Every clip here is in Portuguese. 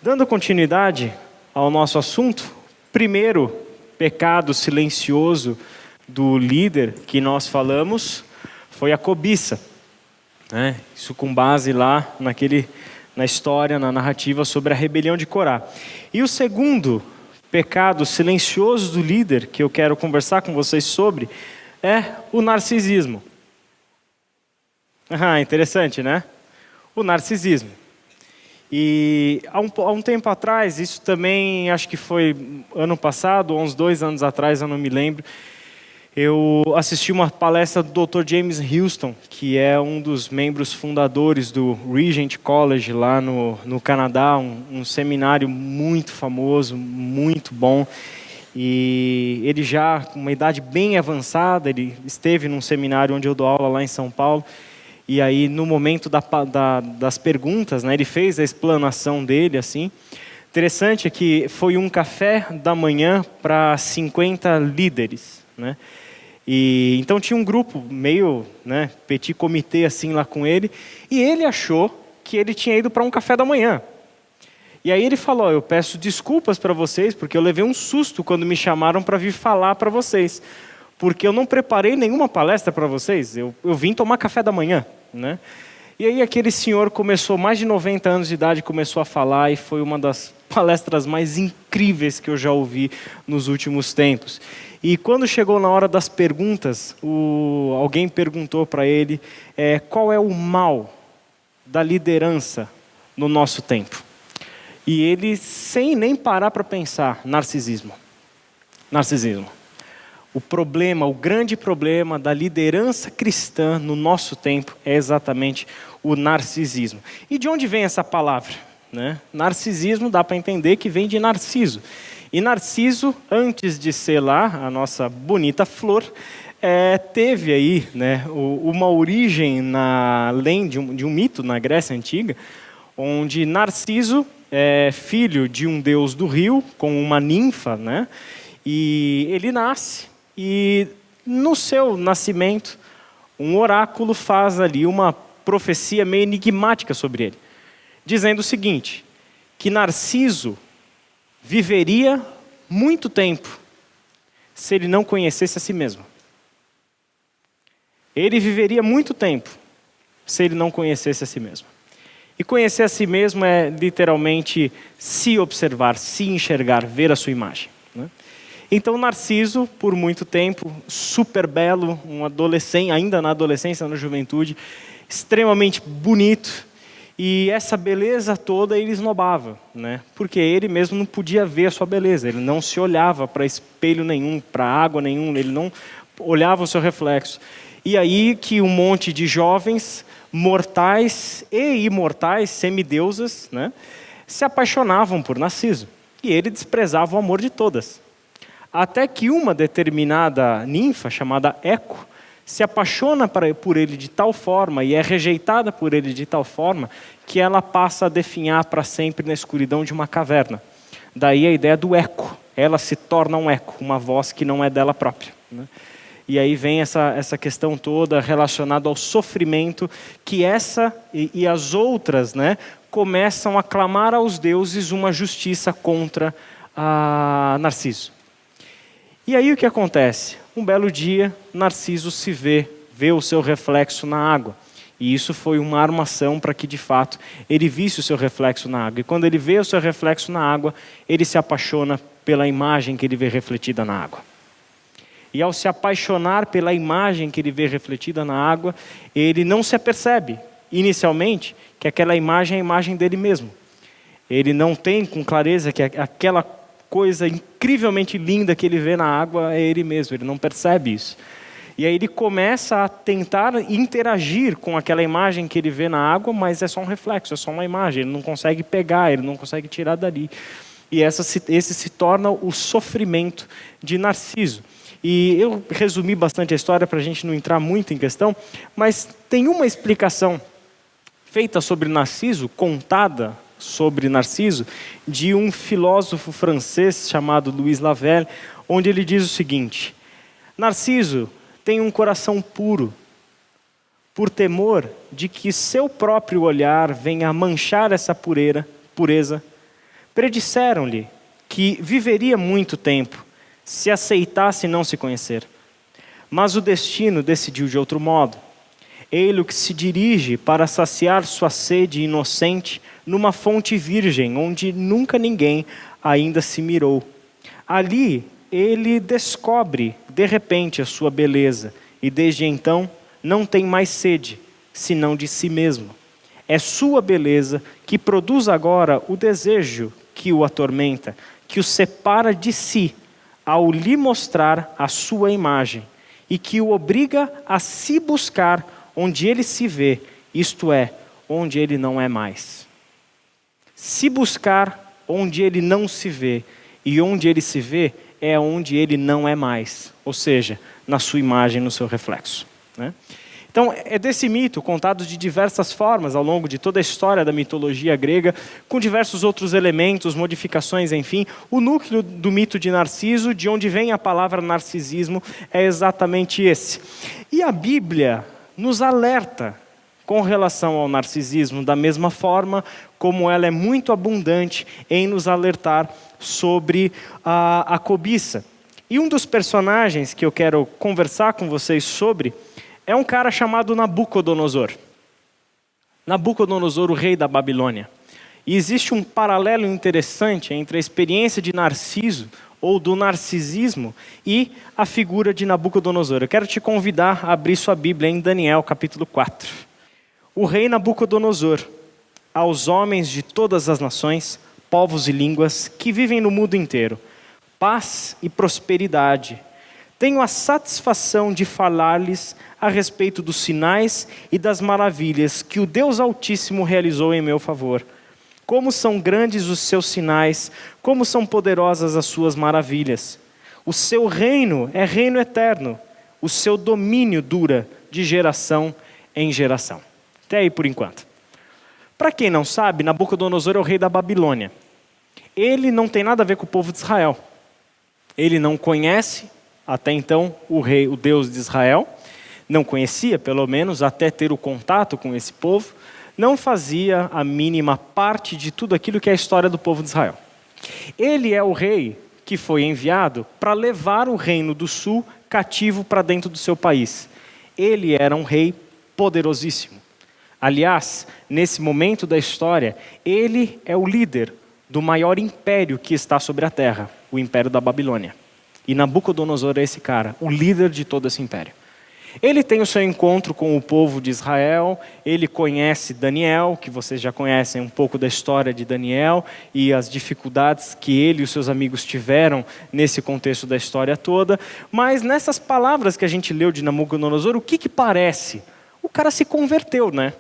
Dando continuidade ao nosso assunto, primeiro pecado silencioso do líder que nós falamos foi a cobiça, né? Isso com base lá na história, na narrativa sobre a rebelião de Corá. E o segundo pecado silencioso do líder que eu quero conversar com vocês sobre é o narcisismo. Interessante, né? O narcisismo. E há um tempo atrás, isso também acho que foi ano passado, ou uns 2 anos atrás, eu não me lembro, eu assisti uma palestra do Dr. James Houston, que é um dos membros fundadores do Regent College lá no Canadá, um seminário muito famoso, muito bom. E ele já com uma idade bem avançada, ele esteve num seminário onde eu dou aula lá em São Paulo. E aí, no momento das perguntas, né, ele fez a explanação dele, assim. Interessante é que foi um café da manhã para 50 líderes, né? E então tinha um grupo meio, né, petit comité assim lá com ele, e ele achou que ele tinha ido para um café da manhã. E aí ele falou: eu peço desculpas para vocês, porque eu levei um susto quando me chamaram para vir falar para vocês, porque eu não preparei nenhuma palestra para vocês, eu vim tomar café da manhã, né? E aí aquele senhor começou, mais de 90 anos de idade, começou a falar, e foi uma das palestras mais incríveis que eu já ouvi nos últimos tempos. E quando chegou na hora das perguntas, alguém perguntou para ele qual é o mal da liderança no nosso tempo. E ele, sem nem parar para pensar, narcisismo. Narcisismo. O grande problema da liderança cristã no nosso tempo é exatamente o narcisismo. E de onde vem essa palavra, né? Narcisismo dá para entender que vem de Narciso. E Narciso, antes de ser lá a nossa bonita flor, teve aí, né, uma origem além de um mito na Grécia Antiga, onde Narciso é filho de um deus do rio, com uma ninfa, né? E ele nasce, e no seu nascimento, um oráculo faz ali uma profecia meio enigmática sobre ele, dizendo o seguinte, que Narciso viveria muito tempo se ele não conhecesse a si mesmo. Ele viveria muito tempo se ele não conhecesse a si mesmo. E conhecer a si mesmo é literalmente se observar, se enxergar, ver a sua imagem, né? Então Narciso, por muito tempo, super belo, um adolescente, ainda na adolescência, na juventude, extremamente bonito. E essa beleza toda ele esnobava, né? Porque ele mesmo não podia ver a sua beleza, ele não se olhava para espelho nenhum, para água nenhum, ele não olhava o seu reflexo. E aí que um monte de jovens, mortais e imortais, semideusas, né, se apaixonavam por Narciso. E ele desprezava o amor de todas. Até que uma determinada ninfa, chamada Eco, se apaixona por ele de tal forma e é rejeitada por ele de tal forma que ela passa a definhar para sempre na escuridão de uma caverna. Daí a ideia do eco. Ela se torna um eco, uma voz que não é dela própria, né? E aí vem essa questão toda relacionada ao sofrimento que essa e as outras, né, começam a clamar aos deuses uma justiça contra Narciso. E aí o que acontece? Um belo dia, Narciso vê o seu reflexo na água. E isso foi uma armação para que, de fato, ele visse o seu reflexo na água. E quando ele vê o seu reflexo na água, ele se apaixona pela imagem que ele vê refletida na água. E ao se apaixonar pela imagem que ele vê refletida na água, ele não se apercebe, inicialmente, que aquela imagem é a imagem dele mesmo. Ele não tem com clareza que aquela coisa incrivelmente linda que ele vê na água é ele mesmo, ele não percebe isso. E aí ele começa a tentar interagir com aquela imagem que ele vê na água, mas é só um reflexo, é só uma imagem, ele não consegue pegar, ele não consegue tirar dali. E esse se torna o sofrimento de Narciso. E eu resumi bastante a história para a gente não entrar muito em questão, mas tem uma explicação feita sobre Narciso, contada sobre Narciso, de um filósofo francês chamado Louis Lavelle, onde ele diz o seguinte: Narciso tem um coração puro, por temor de que seu próprio olhar venha a manchar essa pureza, Predisseram-lhe que viveria muito tempo, se aceitasse não se conhecer. Mas o destino decidiu de outro modo. Ele que se dirige para saciar sua sede inocente numa fonte virgem, onde nunca ninguém ainda se mirou. Ali ele descobre, de repente, a sua beleza, e desde então não tem mais sede, senão de si mesmo. É sua beleza que produz agora o desejo que o atormenta, que o separa de si, ao lhe mostrar a sua imagem, e que o obriga a se buscar onde ele se vê, isto é, onde ele não é mais. Se buscar onde ele não se vê, e onde ele se vê é onde ele não é mais, ou seja, na sua imagem, no seu reflexo, né? Então, é desse mito, contado de diversas formas ao longo de toda a história da mitologia grega, com diversos outros elementos, modificações, enfim. O núcleo do mito de Narciso, de onde vem a palavra narcisismo, é exatamente esse. E a Bíblia nos alerta com relação ao narcisismo, da mesma forma como ela é muito abundante em nos alertar sobre a cobiça. E um dos personagens que eu quero conversar com vocês sobre é um cara chamado Nabucodonosor. Nabucodonosor, o rei da Babilônia. E existe um paralelo interessante entre a experiência de Narciso, ou do narcisismo, e a figura de Nabucodonosor. Eu quero te convidar a abrir sua Bíblia em Daniel, capítulo 4. O rei Nabucodonosor, aos homens de todas as nações, povos e línguas, que vivem no mundo inteiro, paz e prosperidade. Tenho a satisfação de falar-lhes a respeito dos sinais e das maravilhas que o Deus Altíssimo realizou em meu favor. Como são grandes os seus sinais, como são poderosas as suas maravilhas. O seu reino é reino eterno, o seu domínio dura de geração em geração. Até aí por enquanto. Para quem não sabe, Nabucodonosor é o rei da Babilônia. Ele não tem nada a ver com o povo de Israel. Ele não conhece até então o Deus de Israel, não conhecia pelo menos até ter o contato com esse povo, não fazia a mínima parte de tudo aquilo que é a história do povo de Israel. Ele é o rei que foi enviado para levar o reino do sul cativo para dentro do seu país. Ele era um rei poderosíssimo. Aliás, nesse momento da história, ele é o líder do maior império que está sobre a terra, o Império da Babilônia. E Nabucodonosor é esse cara, o líder de todo esse império. Ele tem o seu encontro com o povo de Israel, ele conhece Daniel, que vocês já conhecem um pouco da história de Daniel e as dificuldades que ele e os seus amigos tiveram nesse contexto da história toda. Mas nessas palavras que a gente leu de Nabucodonosor, o que parece? O cara se converteu, né?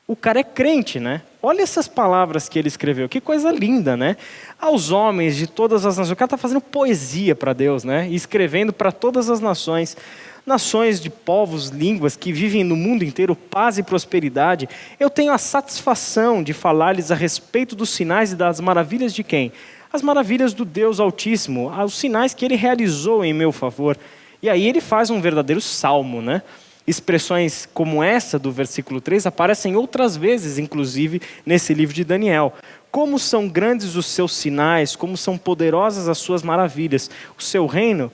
O cara é crente, né? Olha essas palavras que ele escreveu, que coisa linda, né? Aos homens de todas as nações. O cara está fazendo poesia para Deus, né? E escrevendo para todas as nações. Nações de povos, línguas que vivem no mundo inteiro, paz e prosperidade. Eu tenho a satisfação de falar-lhes a respeito dos sinais e das maravilhas de quem? As maravilhas do Deus Altíssimo, os sinais que ele realizou em meu favor. E aí ele faz um verdadeiro salmo, né? Expressões como essa do versículo 3 aparecem outras vezes, inclusive, nesse livro de Daniel. Como são grandes os seus sinais, como são poderosas as suas maravilhas. O seu reino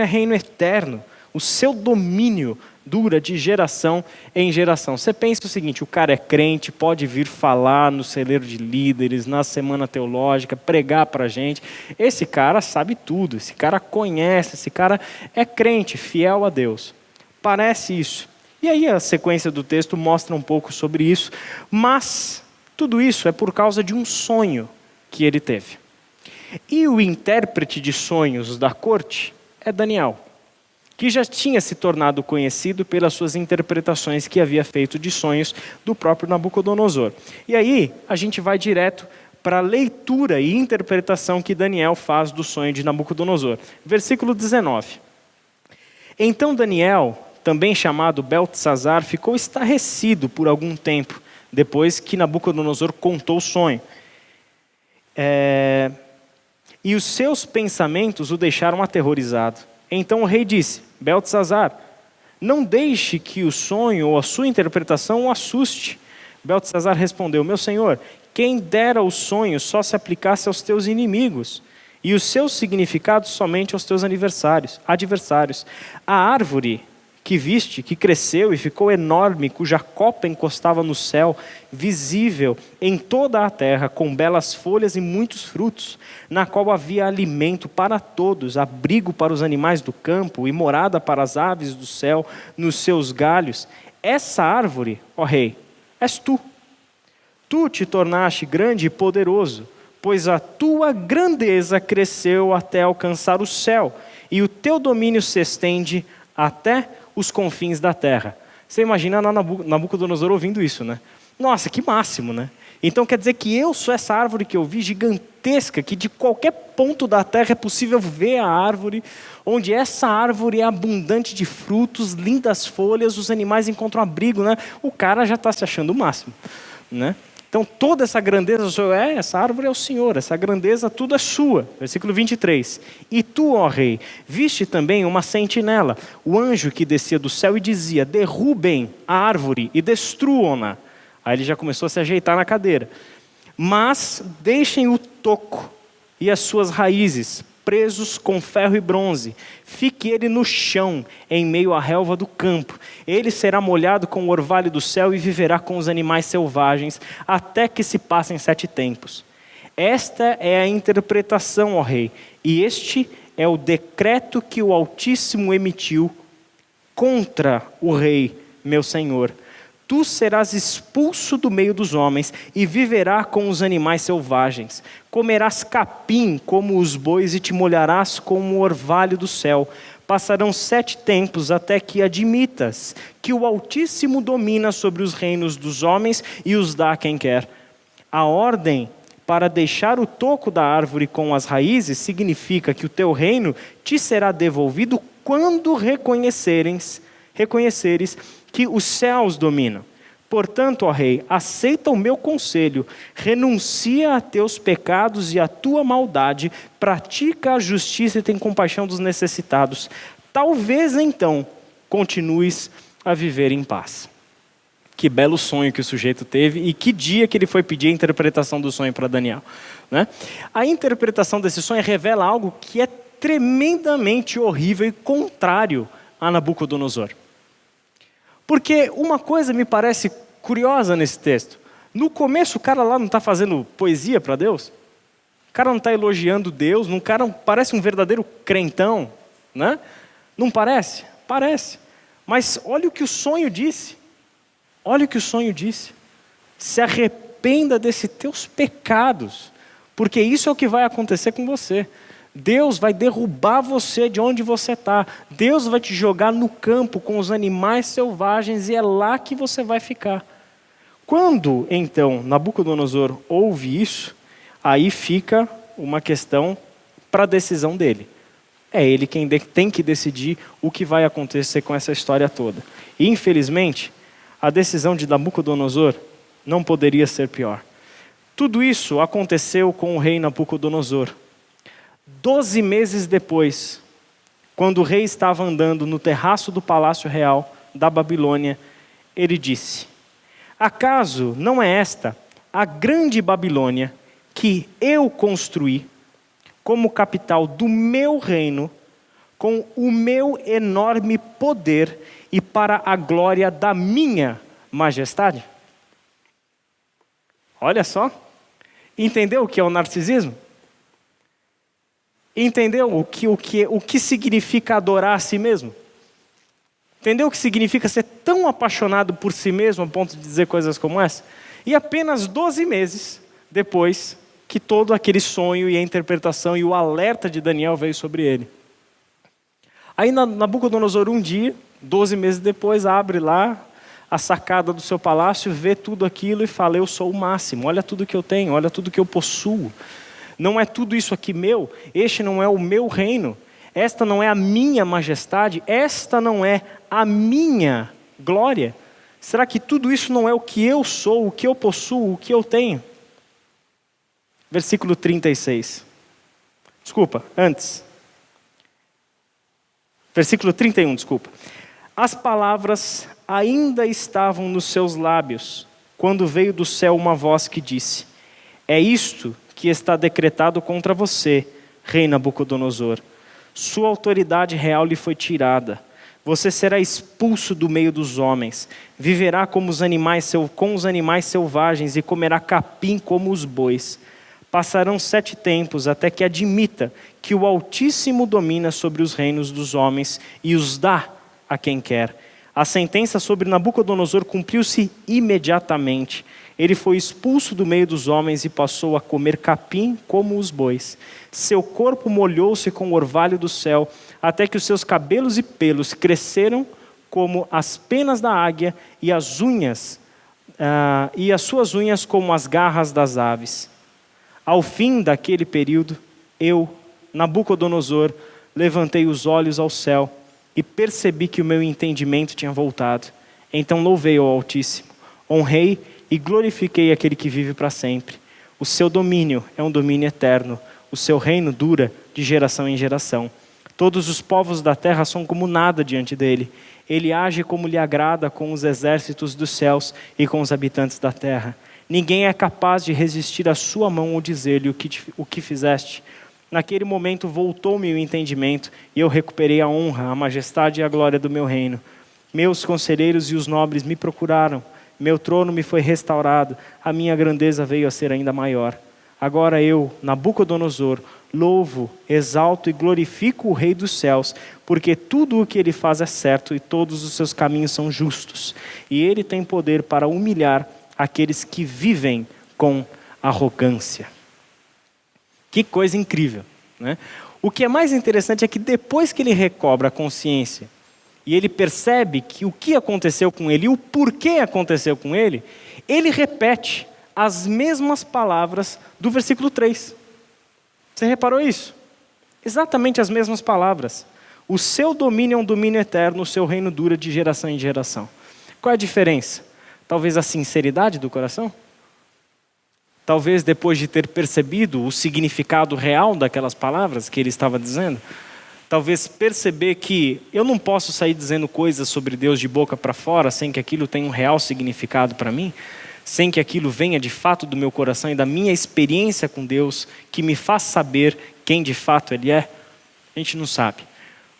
é reino eterno. O seu domínio dura de geração em geração. Você pensa o seguinte, o cara é crente, pode vir falar no celeiro de líderes, na semana teológica, pregar para a gente. Esse cara sabe tudo, esse cara conhece, esse cara é crente, fiel a Deus. Parece isso. E aí a sequência do texto mostra um pouco sobre isso, mas tudo isso é por causa de um sonho que ele teve. E o intérprete de sonhos da corte é Daniel, que já tinha se tornado conhecido pelas suas interpretações que havia feito de sonhos do próprio Nabucodonosor. E aí a gente vai direto para a leitura e interpretação que Daniel faz do sonho de Nabucodonosor. Versículo 19. Então Daniel, também chamado Beltesazar, ficou estarrecido por algum tempo, depois que Nabucodonosor contou o sonho. E os seus pensamentos o deixaram aterrorizado. Então o rei disse, Beltesazar, não deixe que o sonho ou a sua interpretação o assuste. Beltesazar respondeu, meu senhor, quem dera o sonho só se aplicasse aos teus inimigos, e os seus significados somente aos teus adversários. A árvore que viste, que cresceu e ficou enorme, cuja copa encostava no céu, visível em toda a terra, com belas folhas e muitos frutos, na qual havia alimento para todos, abrigo para os animais do campo e morada para as aves do céu nos seus galhos. Essa árvore, ó rei, és tu. Tu te tornaste grande e poderoso, pois a tua grandeza cresceu até alcançar o céu, e o teu domínio se estende até os confins da terra. Você imagina Nabucodonosor ouvindo isso, né? Nossa, que máximo, né? Então quer dizer que eu sou essa árvore que eu vi, gigantesca, que de qualquer ponto da terra é possível ver a árvore, onde essa árvore é abundante de frutos, lindas folhas, os animais encontram abrigo, né? O cara já está se achando o máximo, né? Então toda essa grandeza, essa árvore é o Senhor, essa grandeza tudo é sua. Versículo 23. E tu, ó rei, viste também uma sentinela, o anjo que descia do céu e dizia, derrubem a árvore e destruam-na. Aí ele já começou a se ajeitar na cadeira. Mas deixem o toco e as suas raízes, presos com ferro e bronze. Fique ele no chão, em meio à relva do campo. Ele será molhado com o orvalho do céu e viverá com os animais selvagens, até que se passem 7 tempos. Esta é a interpretação, ó rei, e este é o decreto que o Altíssimo emitiu contra o rei, meu senhor. Tu serás expulso do meio dos homens e viverás com os animais selvagens. Comerás capim como os bois e te molharás como o orvalho do céu. Passarão 7 tempos até que admitas que o Altíssimo domina sobre os reinos dos homens e os dá a quem quer. A ordem para deixar o toco da árvore com as raízes significa que o teu reino te será devolvido quando reconheceres que os céus dominam. Portanto, ó rei, aceita o meu conselho, renuncia a teus pecados e a tua maldade, pratica a justiça e tem compaixão dos necessitados. Talvez então continues a viver em paz. Que belo sonho que o sujeito teve e que dia que ele foi pedir a interpretação do sonho para Daniel, né? A interpretação desse sonho revela algo que é tremendamente horrível e contrário a Nabucodonosor. Porque uma coisa me parece curiosa nesse texto. No começo o cara lá não está fazendo poesia para Deus? O cara não está elogiando Deus? O cara parece um verdadeiro crentão, né? Não parece? Parece. Mas olha o que o sonho disse. Olha o que o sonho disse. Se arrependa desses teus pecados, porque isso é o que vai acontecer com você. Deus vai derrubar você de onde você está. Deus vai te jogar no campo com os animais selvagens e é lá que você vai ficar. Quando, então, Nabucodonosor ouve isso, aí fica uma questão para a decisão dele. É ele quem tem que decidir o que vai acontecer com essa história toda. E, infelizmente, a decisão de Nabucodonosor não poderia ser pior. Tudo isso aconteceu com o rei Nabucodonosor. 12 meses depois, quando o rei estava andando no terraço do palácio real da Babilônia, ele disse, acaso não é esta a grande Babilônia que eu construí como capital do meu reino, com o meu enorme poder e para a glória da minha majestade? Olha só, entendeu o que é o narcisismo? Entendeu o que significa adorar a si mesmo? Entendeu o que significa ser tão apaixonado por si mesmo a ponto de dizer coisas como essa? E apenas 12 meses depois que todo aquele sonho e a interpretação e o alerta de Daniel veio sobre ele. Aí Nabucodonosor um dia, 12 meses depois, abre lá a sacada do seu palácio, vê tudo aquilo e fala, eu sou o máximo, olha tudo que eu tenho, olha tudo que eu possuo. Não é tudo isso aqui meu, este não é o meu reino, esta não é a minha majestade, esta não é a minha glória. Será que tudo isso não é o que eu sou, o que eu possuo, o que eu tenho? Versículo 36. Desculpa, antes. Versículo 31, desculpa. As palavras ainda estavam nos seus lábios, quando veio do céu uma voz que disse, É isto que está decretado contra você, rei Nabucodonosor. Sua autoridade real lhe foi tirada. Você será expulso do meio dos homens. Viverá com os animais selvagens e comerá capim como os bois. Passarão 7 tempos até que admita que o Altíssimo domina sobre os reinos dos homens e os dá a quem quer. A sentença sobre Nabucodonosor cumpriu-se imediatamente. Ele foi expulso do meio dos homens e passou a comer capim como os bois. Seu corpo molhou-se com o orvalho do céu, até que os seus cabelos e pelos cresceram como as penas da águia e as suas unhas como as garras das aves. Ao fim daquele período, eu, Nabucodonosor, levantei os olhos ao céu e percebi que o meu entendimento tinha voltado. Então louvei ao Altíssimo, honrei e glorifiquei aquele que vive para sempre. O seu domínio é um domínio eterno, o seu reino dura de geração em geração. Todos os povos da terra são como nada diante dele. Ele age como lhe agrada com os exércitos dos céus e com os habitantes da terra. Ninguém é capaz de resistir à sua mão ou dizer-lhe o que fizeste. Naquele momento voltou-me o entendimento e eu recuperei a honra, a majestade e a glória do meu reino. Meus conselheiros e os nobres me procuraram. Meu trono me foi restaurado. A minha grandeza veio a ser ainda maior. Agora eu, Nabucodonosor, louvo, exalto e glorifico o Rei dos céus, porque tudo o que ele faz é certo e todos os seus caminhos são justos. E ele tem poder para humilhar aqueles que vivem com arrogância. Que coisa incrível, né? O que é mais interessante é que depois que ele recobra a consciência e ele percebe que o que aconteceu com ele e o porquê aconteceu com ele, ele repete as mesmas palavras do versículo 3. Você reparou isso? Exatamente as mesmas palavras. O seu domínio é um domínio eterno, o seu reino dura de geração em geração. Qual é a diferença? Talvez a sinceridade do coração? Talvez depois de ter percebido o significado real daquelas palavras que ele estava dizendo, talvez perceber que eu não posso sair dizendo coisas sobre Deus de boca para fora sem que aquilo tenha um real significado para mim, sem que aquilo venha de fato do meu coração e da minha experiência com Deus, que me faz saber quem de fato Ele é. A gente não sabe.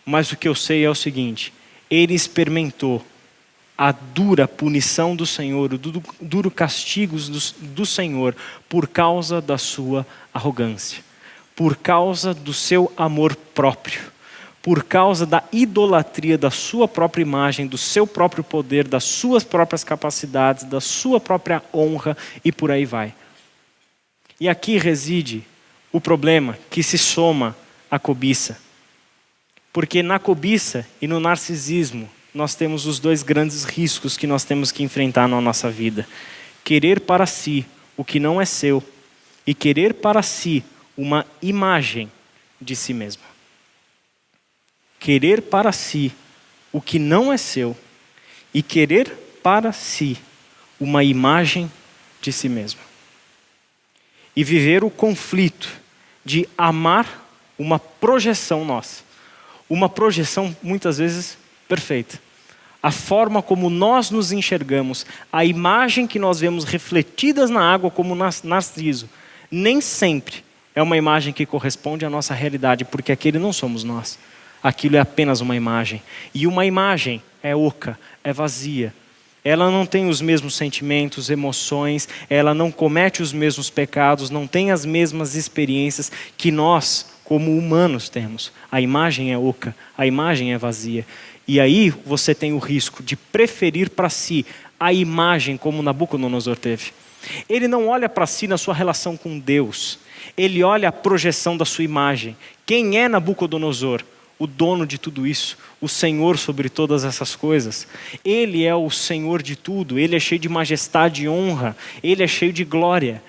Mas o que eu sei é o seguinte: Ele experimentou a dura punição do Senhor, o duro castigo do Senhor por causa da sua arrogância, por causa do seu amor próprio, por causa da idolatria da sua própria imagem, do seu próprio poder, das suas próprias capacidades, da sua própria honra e por aí vai. E aqui reside o problema que se soma à cobiça. Porque na cobiça e no narcisismo, nós temos os dois grandes riscos que nós temos que enfrentar na nossa vida. Querer para si o que não é seu e querer para si uma imagem de si mesmo. Querer para si o que não é seu e querer para si uma imagem de si mesmo. E viver o conflito de amar uma projeção nossa. Uma projeção muitas vezes perfeita. A forma como nós nos enxergamos, a imagem que nós vemos refletidas na água como Narciso, nem sempre é uma imagem que corresponde à nossa realidade, porque aquele não somos nós. Aquilo é apenas uma imagem. E uma imagem é oca, é vazia. Ela não tem os mesmos sentimentos, emoções, ela não comete os mesmos pecados, não tem as mesmas experiências que nós, como humanos, temos. A imagem é oca, a imagem é vazia. E aí você tem o risco de preferir para si a imagem como Nabucodonosor teve. Ele não olha para si na sua relação com Deus. Ele olha a projeção da sua imagem. Quem é Nabucodonosor? O dono de tudo isso, o Senhor sobre todas essas coisas. Ele é o Senhor de tudo, Ele é cheio de majestade e honra, Ele é cheio de glória.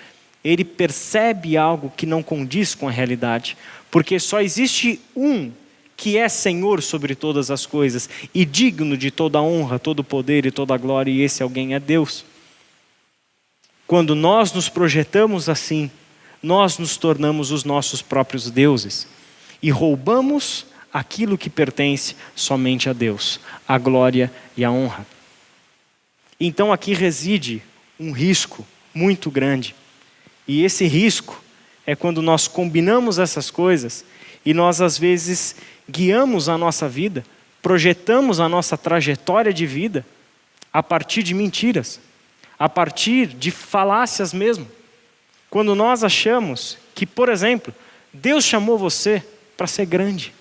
Ele percebe algo que não condiz com a realidade, porque só existe um que é Senhor sobre todas as coisas e digno de toda a honra, todo o poder e toda a glória, e esse alguém é Deus. Quando nós nos projetamos assim, nós nos tornamos os nossos próprios deuses e roubamos aquilo que pertence somente a Deus, a glória e a honra. Então aqui reside um risco muito grande. E esse risco é quando nós combinamos essas coisas e nós às vezes guiamos a nossa vida, projetamos a nossa trajetória de vida a partir de mentiras, a partir de falácias mesmo. Quando nós achamos que, por exemplo, Deus chamou você para ser grande.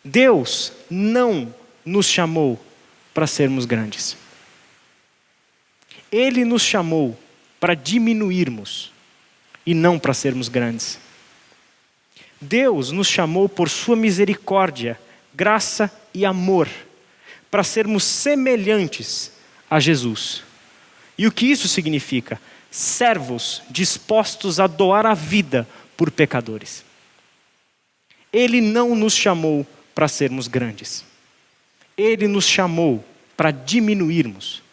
Deus não nos chamou para sermos grandes. Ele nos chamou para diminuirmos e não para sermos grandes. Deus nos chamou por sua misericórdia, graça e amor, para sermos semelhantes a Jesus. E o que isso significa? Servos dispostos a doar a vida por pecadores. Ele não nos chamou para sermos grandes. Ele nos chamou para diminuirmos.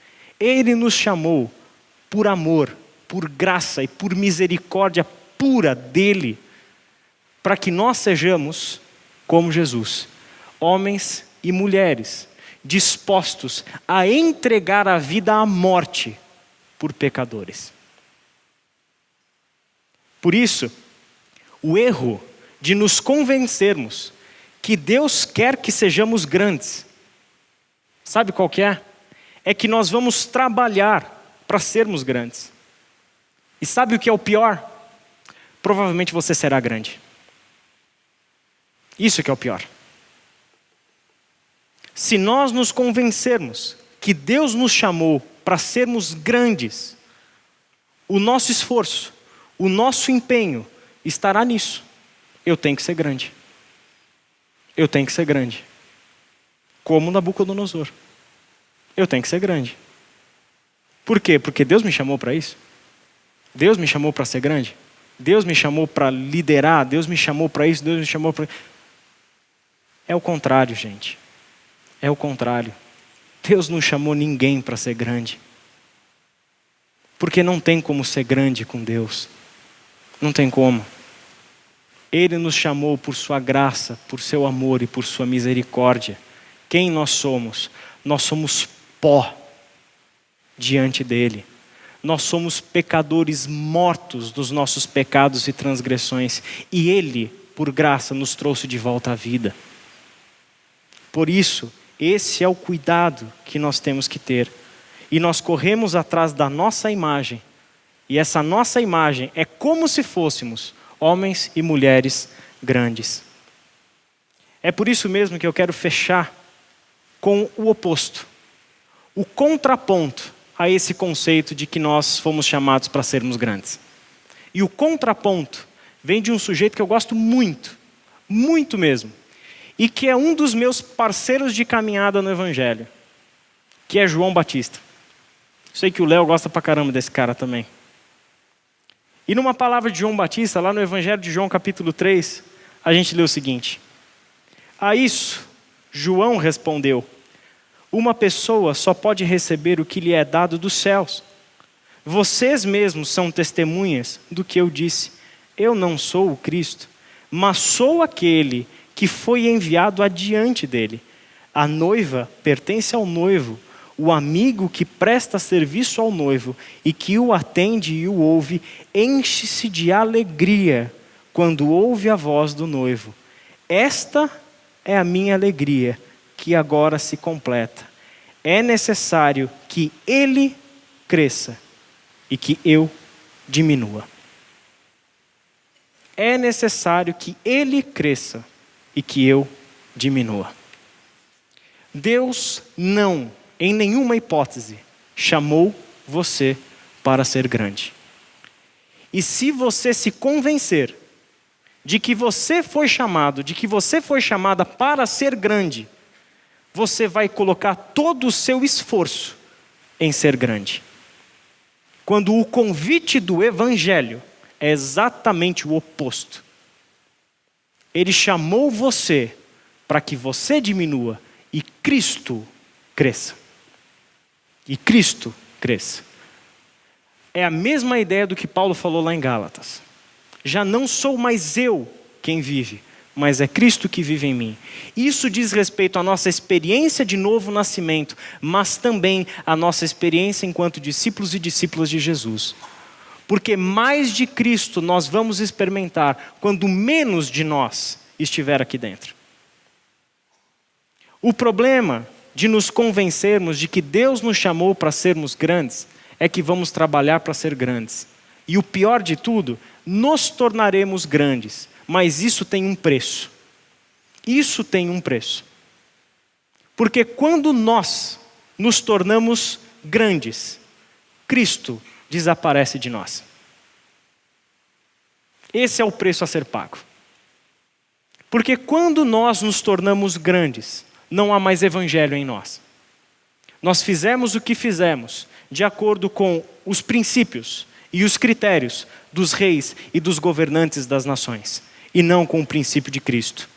Ele nos chamou por amor, por graça e por misericórdia pura dele, para que nós sejamos como Jesus, homens e mulheres, dispostos a entregar a vida à morte por pecadores. Por isso, o erro de nos convencermos que Deus quer que sejamos grandes, sabe qual que é? É que nós vamos trabalhar para sermos grandes. E sabe o que é o pior? Provavelmente você será grande. Isso que é o pior. Se nós nos convencermos que Deus nos chamou para sermos grandes, o nosso esforço, o nosso empenho estará nisso. Eu tenho que ser grande. Eu tenho que ser grande. Como Nabucodonosor. Eu tenho que ser grande. Por quê? Porque Deus me chamou para isso. Deus me chamou para ser grande. Deus me chamou para liderar. Deus me chamou para isso. Deus me chamou para... É o contrário, gente. É o contrário. Deus não chamou ninguém para ser grande. Porque não tem como ser grande com Deus. Não tem como. Ele nos chamou por sua graça, por seu amor e por sua misericórdia. Quem nós somos? Nós somos pó diante dele. Nós somos pecadores mortos dos nossos pecados e transgressões. E ele, por graça, nos trouxe de volta à vida. Por isso, esse é o cuidado que nós temos que ter. E nós corremos atrás da nossa imagem. E essa nossa imagem é como se fôssemos homens e mulheres grandes. É por isso mesmo que eu quero fechar com o oposto. O contraponto a esse conceito de que nós fomos chamados para sermos grandes. E o contraponto vem de um sujeito que eu gosto muito, muito mesmo, e que é um dos meus parceiros de caminhada no Evangelho, que é João Batista. Sei que o Léo gosta pra caramba desse cara também. E numa palavra de João Batista, lá no Evangelho de João capítulo 3, a gente lê o seguinte: a isso, João respondeu: uma pessoa só pode receber o que lhe é dado dos céus. Vocês mesmos são testemunhas do que eu disse. Eu não sou o Cristo, mas sou aquele que foi enviado adiante dele. A noiva pertence ao noivo. O amigo que presta serviço ao noivo e que o atende e o ouve, enche-se de alegria quando ouve a voz do noivo. Esta é a minha alegria, que agora se completa. É necessário que ele cresça e que eu diminua. É necessário que ele cresça e que eu diminua. Deus não, em nenhuma hipótese, chamou você para ser grande. E se você se convencer de que você foi chamado, de que você foi chamada para ser grande, você vai colocar todo o seu esforço em ser grande. Quando o convite do Evangelho é exatamente o oposto. Ele chamou você para que você diminua e Cristo cresça. E Cristo cresça. É a mesma ideia do que Paulo falou lá em Gálatas. Já não sou mais eu quem vive, mas é Cristo que vive em mim. Isso diz respeito à nossa experiência de novo nascimento, mas também à nossa experiência enquanto discípulos e discípulas de Jesus. Porque mais de Cristo nós vamos experimentar quando menos de nós estiver aqui dentro. O problema de nos convencermos de que Deus nos chamou para sermos grandes é que vamos trabalhar para ser grandes. E o pior de tudo, nos tornaremos grandes, mas isso tem um preço. Isso tem um preço. Porque quando nós nos tornamos grandes, Cristo desaparece de nós. Esse é o preço a ser pago. Porque quando nós nos tornamos grandes, não há mais evangelho em nós. Nós fizemos o que fizemos, de acordo com os princípios e os critérios dos reis e dos governantes das nações, e não com o princípio de Cristo.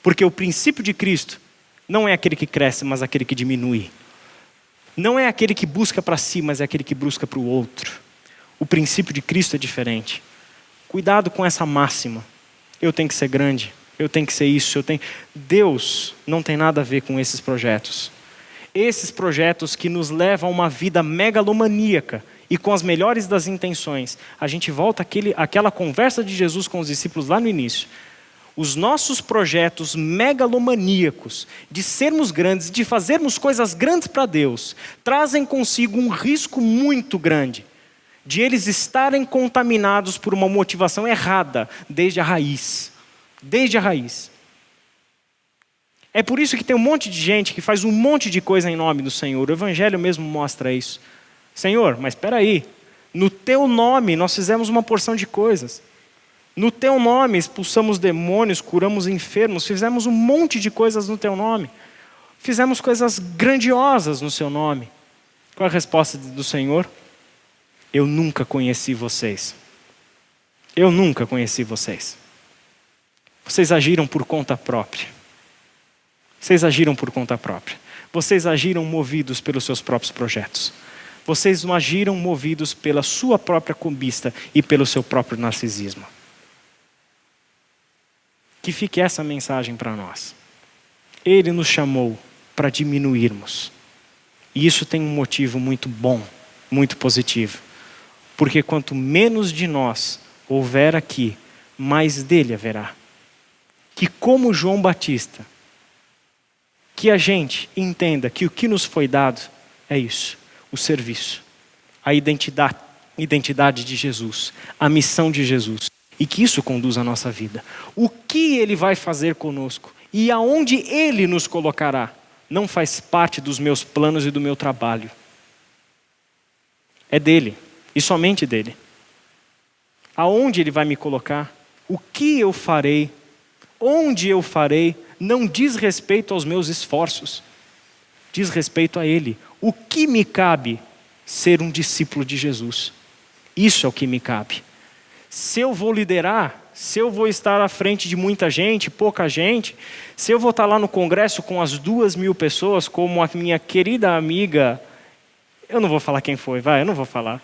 Porque o princípio de Cristo não é aquele que cresce, mas aquele que diminui. Não é aquele que busca para si, mas é aquele que busca para o outro. O princípio de Cristo é diferente. Cuidado com essa máxima. Eu tenho que ser grande, eu tenho que ser isso, Deus não tem nada a ver com esses projetos. Esses projetos que nos levam a uma vida megalomaníaca e com as melhores das intenções. A gente volta àquela conversa de Jesus com os discípulos lá no início. Os nossos projetos megalomaníacos de sermos grandes, de fazermos coisas grandes para Deus, trazem consigo um risco muito grande de eles estarem contaminados por uma motivação errada desde a raiz. Desde a raiz. É por isso que tem um monte de gente que faz um monte de coisa em nome do Senhor. O Evangelho mesmo mostra isso. Senhor, mas espera aí. No teu nome nós fizemos uma porção de coisas. No teu nome expulsamos demônios, curamos enfermos, fizemos um monte de coisas no teu nome. Fizemos coisas grandiosas no seu nome. Qual é a resposta do Senhor? Eu nunca conheci vocês. Eu nunca conheci vocês. Vocês agiram por conta própria. Vocês agiram por conta própria. Vocês agiram movidos pelos seus próprios projetos. Vocês não agiram movidos pela sua própria cobiça e pelo seu próprio narcisismo. Que fique essa mensagem para nós. Ele nos chamou para diminuirmos. E isso tem um motivo muito bom, muito positivo. Porque quanto menos de nós houver aqui, mais dele haverá. Que como João Batista, que a gente entenda que o que nos foi dado é isso, o serviço, a identidade de Jesus, a missão de Jesus. E que isso conduz a nossa vida. O que Ele vai fazer conosco e aonde Ele nos colocará, não faz parte dos meus planos e do meu trabalho. É dele, e somente dele. Aonde Ele vai me colocar, o que eu farei, onde eu farei, não diz respeito aos meus esforços. Diz respeito a Ele. O que me cabe ser um discípulo de Jesus. Isso é o que me cabe. Se eu vou liderar, se eu vou estar à frente de muita gente, pouca gente, se eu vou estar lá no congresso com as 2.000 pessoas, como a minha querida amiga, eu não vou falar quem foi, eu não vou falar,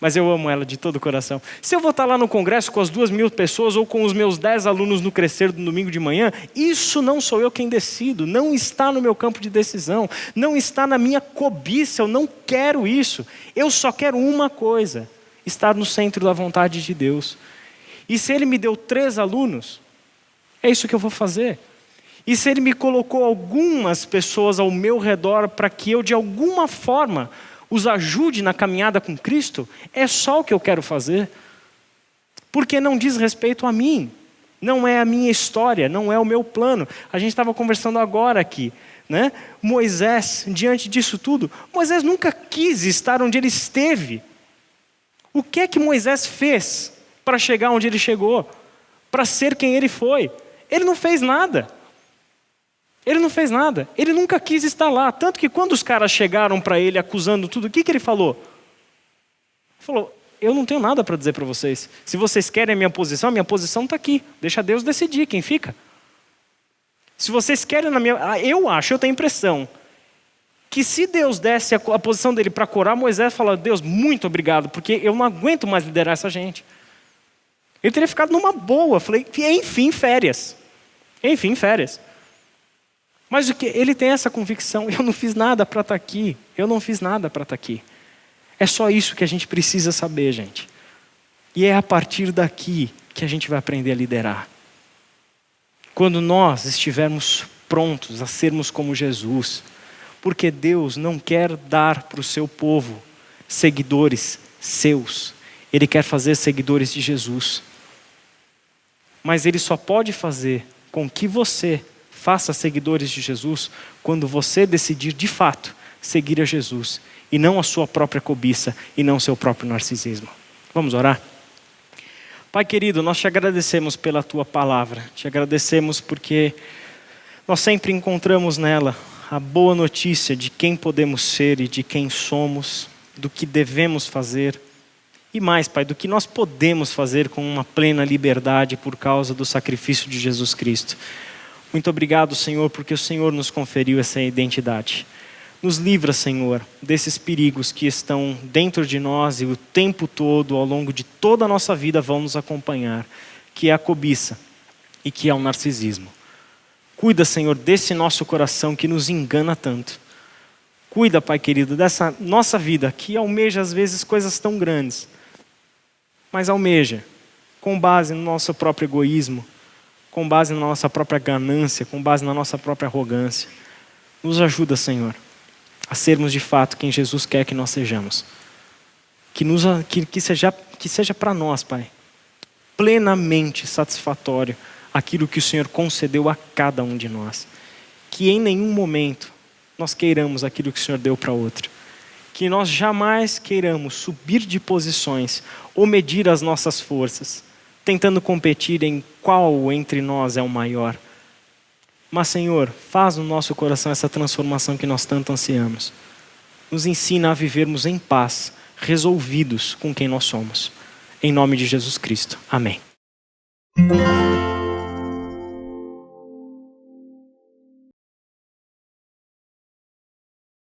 mas eu amo ela de todo o coração. Se eu vou estar lá no congresso com as 2.000 pessoas ou com os meus 10 alunos no Crescer do domingo de manhã, isso não sou eu quem decido, não está no meu campo de decisão, não está na minha cobiça, eu não quero isso. Eu só quero uma coisa: estar no centro da vontade de Deus. E se Ele me deu 3 alunos, é isso que eu vou fazer. E se Ele me colocou algumas pessoas ao meu redor para que eu de alguma forma os ajude na caminhada com Cristo, é só o que eu quero fazer. Porque não diz respeito a mim, não é a minha história, não é o meu plano. A gente estava conversando agora aqui, né? Moisés, diante disso tudo, Moisés nunca quis estar onde ele esteve. O que é que Moisés fez para chegar onde ele chegou? Para ser quem ele foi? Ele não fez nada. Ele não fez nada. Ele nunca quis estar lá. Tanto que quando os caras chegaram para ele acusando tudo, o que ele falou? Ele falou: eu não tenho nada para dizer para vocês. Se vocês querem a minha posição está aqui. Deixa Deus decidir quem fica. Se vocês querem na minha... eu tenho a impressão que se Deus desse a posição dele para Corá, Moisés fala: Deus, muito obrigado, porque eu não aguento mais liderar essa gente. Ele teria ficado numa boa. Falei, enfim, férias. Enfim, férias. Mas ele tem essa convicção: eu não fiz nada para estar aqui. Eu não fiz nada para estar aqui. É só isso que a gente precisa saber, gente. E é a partir daqui que a gente vai aprender a liderar. Quando nós estivermos prontos a sermos como Jesus, porque Deus não quer dar para o seu povo seguidores seus, Ele quer fazer seguidores de Jesus. Mas Ele só pode fazer com que você faça seguidores de Jesus quando você decidir de fato seguir a Jesus e não a sua própria cobiça e não o seu próprio narcisismo. Vamos orar? Pai querido, nós te agradecemos pela tua palavra, te agradecemos porque nós sempre encontramos nela a boa notícia de quem podemos ser e de quem somos, do que devemos fazer e mais, Pai, do que nós podemos fazer com uma plena liberdade por causa do sacrifício de Jesus Cristo. Muito obrigado, Senhor, porque o Senhor nos conferiu essa identidade. Nos livra, Senhor, desses perigos que estão dentro de nós e o tempo todo, ao longo de toda a nossa vida, vão nos acompanhar, que é a cobiça e que é o narcisismo. Cuida, Senhor, desse nosso coração que nos engana tanto. Cuida, Pai querido, dessa nossa vida que almeja às vezes coisas tão grandes, mas almeja com base no nosso próprio egoísmo, com base na nossa própria ganância, com base na nossa própria arrogância. Nos ajuda, Senhor, a sermos de fato quem Jesus quer que nós sejamos. Que seja para nós, Pai, plenamente satisfatório aquilo que o Senhor concedeu a cada um de nós. Que em nenhum momento nós queiramos aquilo que o Senhor deu para outro. Que nós jamais queiramos subir de posições ou medir as nossas forças, tentando competir em qual entre nós é o maior. Mas, Senhor, faz no nosso coração essa transformação que nós tanto ansiamos. Nos ensina a vivermos em paz, resolvidos com quem nós somos. Em nome de Jesus Cristo. Amém.